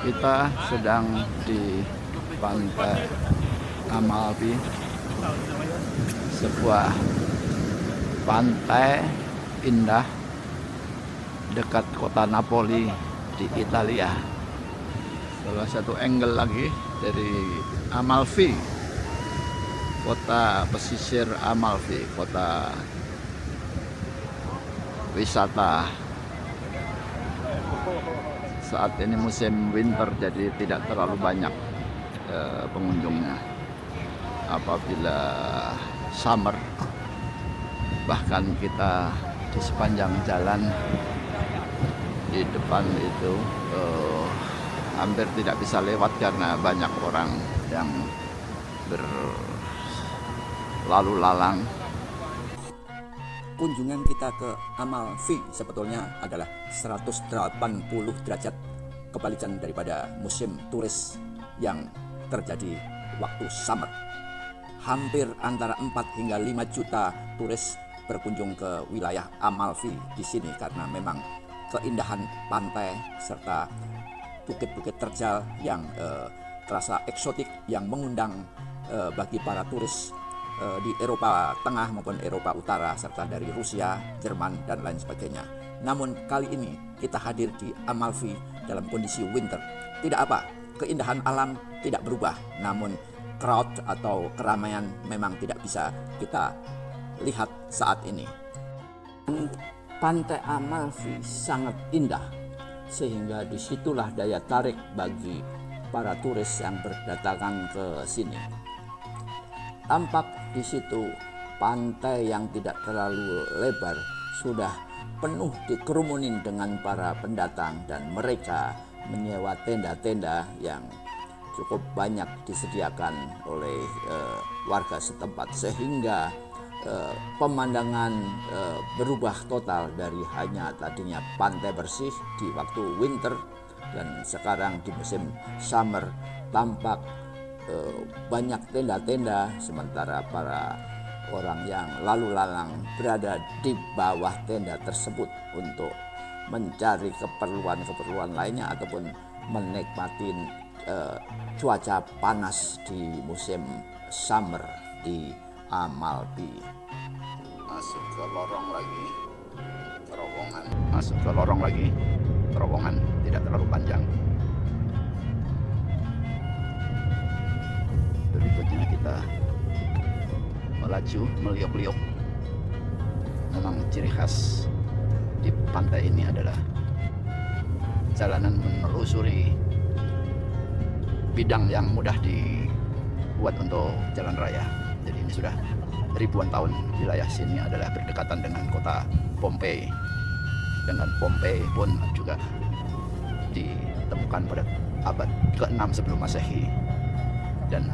Kita sedang di pantai Amalfi, sebuah pantai indah dekat kota Napoli di Italia. Salah satu angle lagi dari Amalfi, kota pesisir Amalfi, kota wisata. Saat ini musim winter, jadi tidak terlalu banyak pengunjungnya. Apabila summer, bahkan kita di sepanjang jalan di depan itu hampir tidak bisa lewat karena banyak orang yang berlalu lalang. Kunjungan kita ke Amalfi sebetulnya adalah 180 derajat kebalikan daripada musim turis yang terjadi waktu summer. Hampir antara 4 hingga 5 juta turis berkunjung ke wilayah Amalfi di sini karena memang keindahan pantai serta bukit-bukit terjal yang terasa eksotik yang mengundang bagi para turis di Eropa Tengah maupun Eropa Utara serta dari Rusia, Jerman dan lain sebagainya. Namun kali ini kita hadir di Amalfi dalam kondisi winter. Tidak apa, keindahan alam tidak berubah, namun crowd atau keramaian memang tidak bisa kita lihat saat ini. Pantai Amalfi sangat indah sehingga disitulah daya tarik bagi para turis yang berdatangan ke sini. Tampak di situ pantai yang tidak terlalu lebar sudah penuh dikerumunin dengan para pendatang dan mereka menyewa tenda-tenda yang cukup banyak disediakan oleh warga setempat sehingga pemandangan berubah total dari hanya tadinya pantai bersih di waktu winter dan sekarang di musim summer tampak banyak tenda-tenda sementara para orang yang lalu lalang berada di bawah tenda tersebut untuk mencari keperluan lainnya ataupun menikmati cuaca panas di musim summer di Amalfi. Masuk ke lorong lagi, terowongan. Masuk ke lorong lagi, terowongan tidak terlalu panjang. Berikutnya kita melaju meliuk-liuk. Memang ciri khas di pantai ini adalah jalanan menelusuri bidang yang mudah dibuat untuk jalan raya. Jadi ini sudah ribuan tahun wilayah sini adalah berdekatan dengan kota Pompei. Dengan Pompei pun juga ditemukan pada abad ke-6 sebelum Masehi. Dan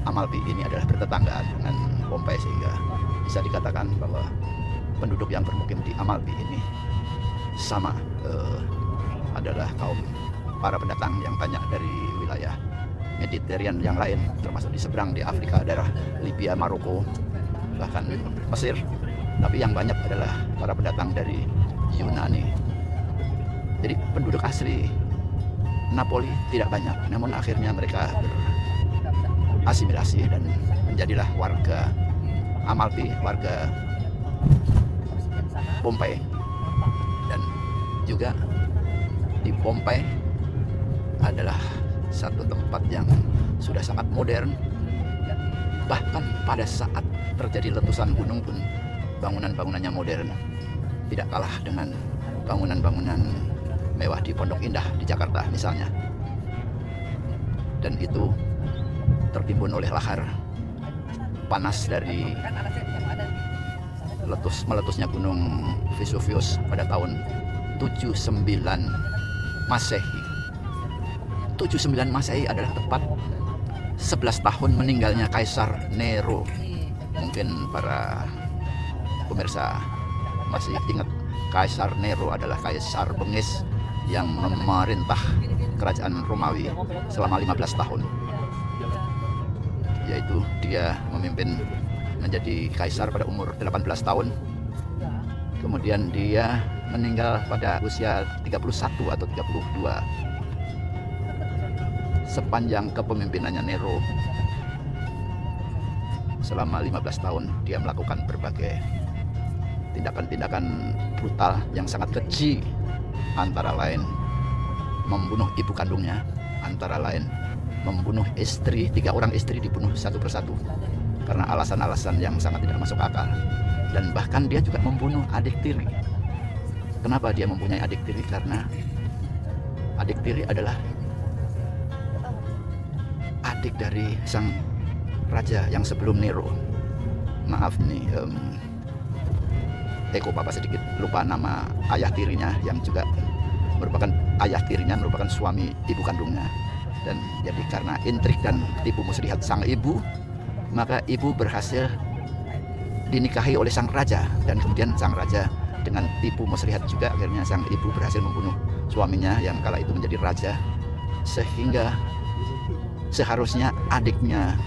Amalfi ini adalah bertetangga dengan Pompei sehingga bisa dikatakan bahwa penduduk yang bermukim di Amalfi ini sama adalah kaum para pendatang yang banyak dari wilayah Mediterranean yang lain, termasuk di seberang di Afrika, daerah Libya, Maroko, bahkan Mesir. Tapi yang banyak adalah para pendatang dari Yunani. Jadi penduduk asli Napoli tidak banyak, namun akhirnya mereka asimilasi dan menjadilah warga Amalfi, warga Pompei. Dan juga di Pompei adalah satu tempat yang sudah sangat modern. Bahkan pada saat terjadi letusan gunung pun bangunan-bangunannya modern, tidak kalah dengan bangunan-bangunan mewah di Pondok Indah di Jakarta misalnya. Dan itu tertimbun oleh lahar panas dari meletusnya gunung Vesuvius pada tahun 79 Masehi. 79 Masehi adalah tepat 11 tahun meninggalnya Kaisar Nero. Mungkin para pemirsa masih ingat Kaisar Nero adalah kaisar bengis yang memerintah kerajaan Romawi selama 15 tahun. Yaitu dia memimpin menjadi kaisar pada umur 18 tahun. Kemudian dia meninggal pada usia 31 atau 32. sepanjang kepemimpinannya Nero selama 15 tahun dia melakukan berbagai tindakan-tindakan brutal yang sangat keji, antara lain membunuh ibu kandungnya, antara lain membunuh istri, 3 orang istri dibunuh satu persatu karena alasan-alasan yang sangat tidak masuk akal. Dan bahkan dia juga membunuh adik tiri. Kenapa dia mempunyai adik tiri? Karena adik tiri adalah adik dari sang raja yang sebelum Nero. Maaf nih, Papa sedikit lupa nama ayah tirinya yang juga merupakan ayah tirinya, merupakan suami ibu kandungnya. Dan jadi karena intrik dan tipu muslihat sang ibu, maka ibu berhasil dinikahi oleh sang raja, dan kemudian sang raja dengan tipu muslihat juga akhirnya sang ibu berhasil membunuh suaminya yang kala itu menjadi raja, sehingga seharusnya adiknya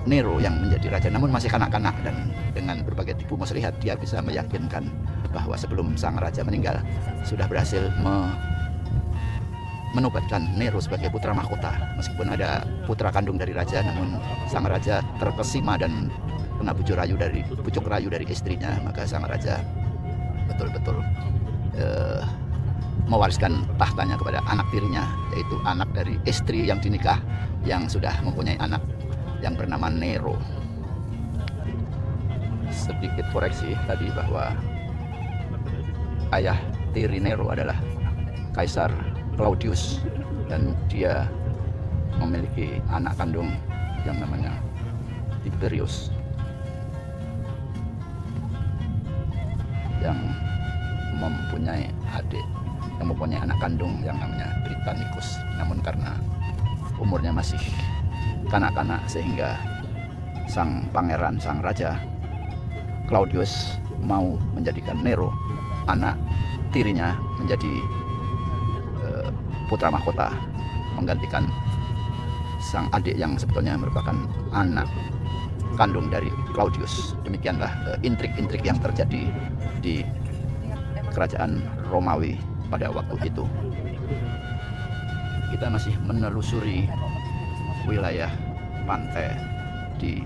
Nero yang menjadi raja, namun masih kanak-kanak, dan dengan berbagai tipu muslihat dia bisa meyakinkan bahwa sebelum sang raja meninggal sudah berhasil menobatkan Nero sebagai putra mahkota. Meskipun ada putra kandung dari raja, namun sang raja terkesima dan kena bujuk rayu dari istrinya, maka sang raja betul-betul mewariskan tahtanya kepada anak tirinya, yaitu anak dari istri yang dinikah yang sudah mempunyai anak yang bernama Nero. Sedikit koreksi tadi bahwa ayah tiri Nero adalah Kaisar Claudius, dan dia memiliki anak kandung yang namanya Tiberius yang mempunyai anak kandung yang namanya Britannicus. Namun karena umurnya masih kanak-kanak, sehingga sang pangeran, sang raja Claudius mau menjadikan Nero, anak tirinya, menjadi putra mahkota, menggantikan sang adik yang sebetulnya merupakan anak kandung dari Claudius. Demikianlah intrik-intrik yang terjadi di kerajaan Romawi pada waktu itu. Kita masih menelusuri wilayah pantai di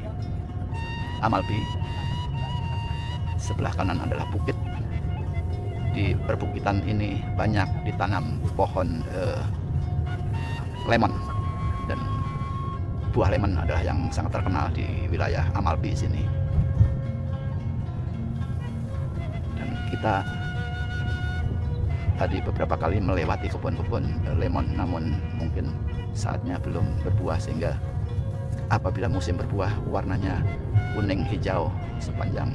Amalfi. Sebelah kanan adalah bukit. Di perbukitan ini banyak ditanam pohon lemon, dan buah lemon adalah yang sangat terkenal di wilayah Amalfi sini. Dan kita tadi beberapa kali melewati kebun-kebun lemon, namun mungkin saatnya belum berbuah, sehingga apabila musim berbuah warnanya kuning hijau sepanjang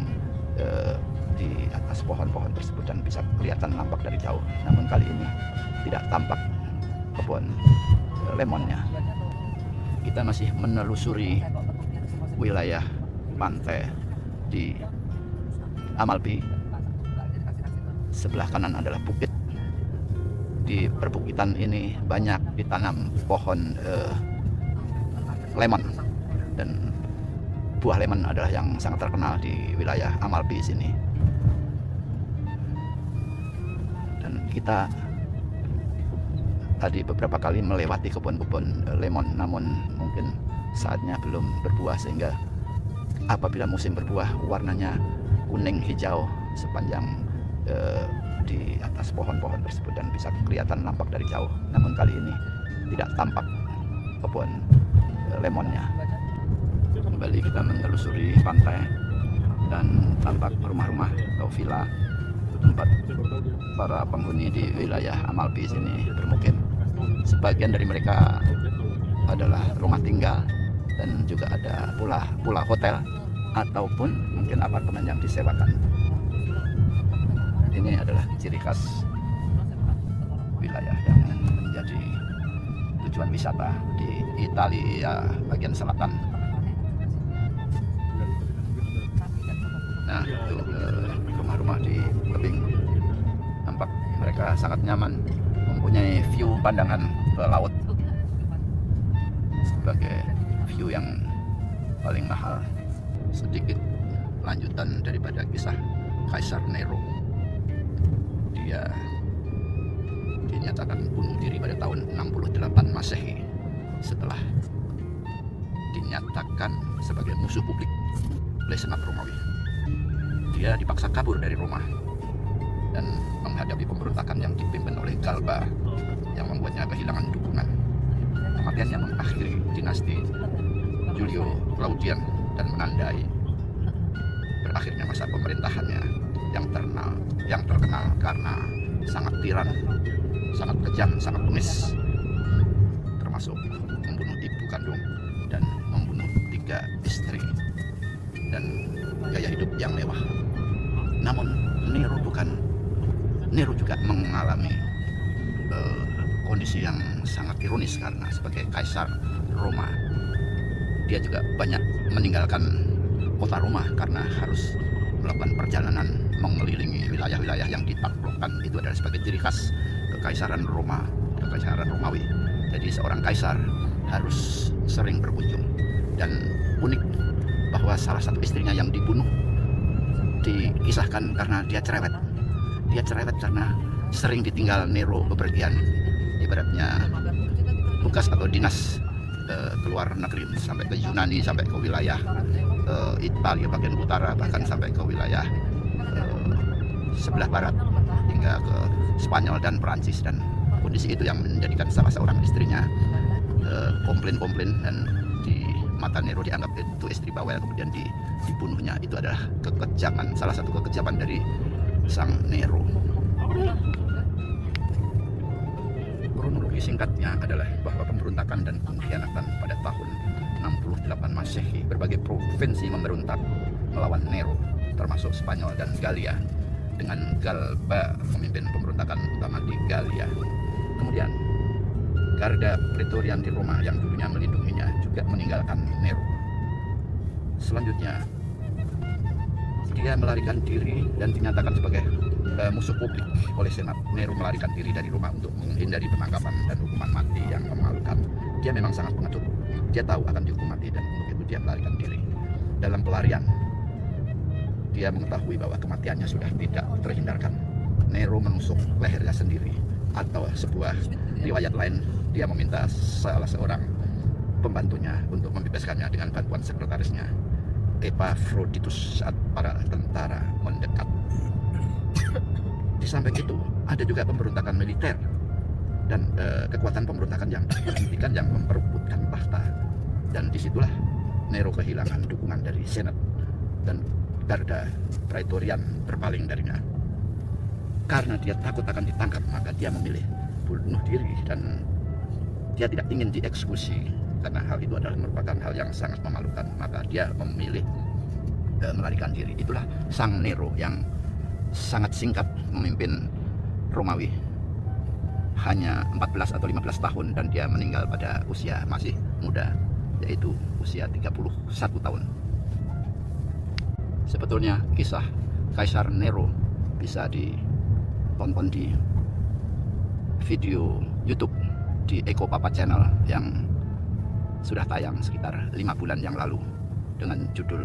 di atas pohon-pohon tersebut dan bisa kelihatan nampak dari jauh. Namun kali ini tidak tampak kebun lemonnya. Kita masih menelusuri wilayah pantai di Amalfi. Sebelah kanan adalah bukit. Di perbukitan ini banyak ditanam pohon lemon, dan buah lemon adalah yang sangat terkenal di wilayah Amalfi sini. Dan kita tadi beberapa kali melewati kebun-kebun lemon, namun mungkin saatnya belum berbuah, sehingga apabila musim berbuah warnanya kuning hijau sepanjang di atas pohon-pohon tersebut dan bisa kelihatan nampak dari jauh. Namun kali ini tidak tampak kebun lemonnya. Kembali kita menelusuri pantai dan tampak rumah-rumah atau villa tempat para penghuni di wilayah Amalfi sini bermukim. Sebagian dari mereka adalah rumah tinggal, dan juga ada pula hotel ataupun mungkin apartemen yang disewakan. Ini adalah ciri khas wilayah yang menjadi tujuan wisata di Italia bagian selatan. Nah, itu rumah-rumah di tebing. Nampak mereka sangat nyaman, mempunyai view pandangan ke laut sebagai view yang paling mahal. Sedikit lanjutan daripada kisah Kaisar Nero. Dia dinyatakan bunuh diri pada tahun 68 Masehi setelah dinyatakan sebagai musuh publik oleh Senat Romawi. Dia dipaksa kabur dari Roma dan menghadapi pemberontakan yang dipimpin oleh Galba yang membuatnya kehilangan dukungan. Kematiannya mengakhiri dinasti Julio Claudian dan menandai berakhirnya masa pemerintahannya yang terkenal karena sangat tiran, sangat kejam, sangat bengis, termasuk membunuh ibu kandung dan membunuh 3 istri dan gaya hidup yang mewah. Namun Nero juga mengalami kondisi yang sangat ironis karena sebagai kaisar Roma dia juga banyak meninggalkan kota Roma karena harus melakukan perjalanan mengelilingi wilayah-wilayah yang ditaklukkan. Itu adalah sebagai ciri khas kekaisaran Romawi. Jadi seorang kaisar harus sering berkunjung, dan unik bahwa salah satu istrinya yang dibunuh dikisahkan karena dia cerewet karena sering ditinggal Nero bepergian, ibaratnya tugas atau dinas ke luar negeri, sampai ke Yunani, sampai ke wilayah Italia bagian utara, bahkan sampai ke wilayah sebelah barat hingga ke Spanyol dan Perancis. Dan kondisi itu yang menjadikan salah seorang istrinya komplain dan di mata Nero dianggap itu istri bawel, kemudian dibunuhnya. Itu adalah kekejaman, salah satu kekejaman dari sang Nero. Kronologi singkatnya adalah bahwa pemberontakan dan pengkhianatan pada tahun 68 Masehi, berbagai provinsi memberontak melawan Nero, termasuk Spanyol dan Galia, dengan Galba memimpin pemberontakan utama di Galia. Kemudian Garda Praetorian di Roma yang dulunya melindunginya juga meninggalkan Nero. Selanjutnya dia melarikan diri dan dinyatakan sebagai musuh publik oleh Senat. Nero melarikan diri dari Roma untuk menghindari penangkapan dan hukuman mati yang memalukan. Dia memang sangat pengecut. Dia tahu akan dihukum mati dan untuk itu dia melarikan diri. Dalam pelarian, dia mengetahui bahwa kematiannya sudah tidak terhindarkan. Nero menusuk lehernya sendiri, atau sebuah riwayat lain dia meminta salah seorang pembantunya untuk membebaskannya dengan bantuan sekretarisnya Epaphroditus saat para tentara mendekat. Di samping itu ada juga pemberontakan militer dan kekuatan pemberontakan yang dihentikan yang memperebutkan tahta, dan disitulah Nero kehilangan dukungan dari Senat dan Garda Praetorian berpaling darinya. Karena dia takut akan ditangkap, maka dia memilih bunuh diri, dan dia tidak ingin dieksekusi karena hal itu adalah merupakan hal yang sangat memalukan. Maka dia memilih melarikan diri. Itulah sang Nero yang sangat singkat memimpin Romawi, hanya 14 atau 15 tahun, dan dia meninggal pada usia masih muda, yaitu usia 31 tahun. Sebetulnya kisah Kaisar Nero bisa ditonton di video YouTube di Eko Papa Channel yang sudah tayang sekitar 5 bulan yang lalu dengan judul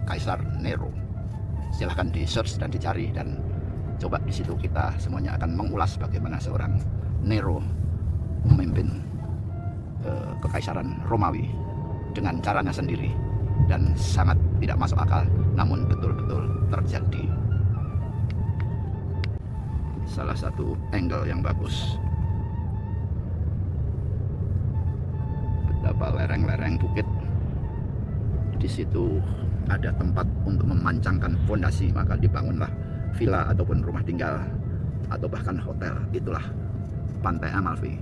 Kaisar Nero. Silahkan di search dan dicari, dan coba di situ kita semuanya akan mengulas bagaimana seorang Nero memimpin kekaisaran Romawi dengan caranya sendiri dan sangat tidak masuk akal, namun betul-betul terjadi. Salah satu angle yang bagus, betapa lereng-lereng bukit di situ ada tempat untuk memancangkan fondasi, maka dibangunlah villa ataupun rumah tinggal atau bahkan hotel. Itulah Pantai Amalfi.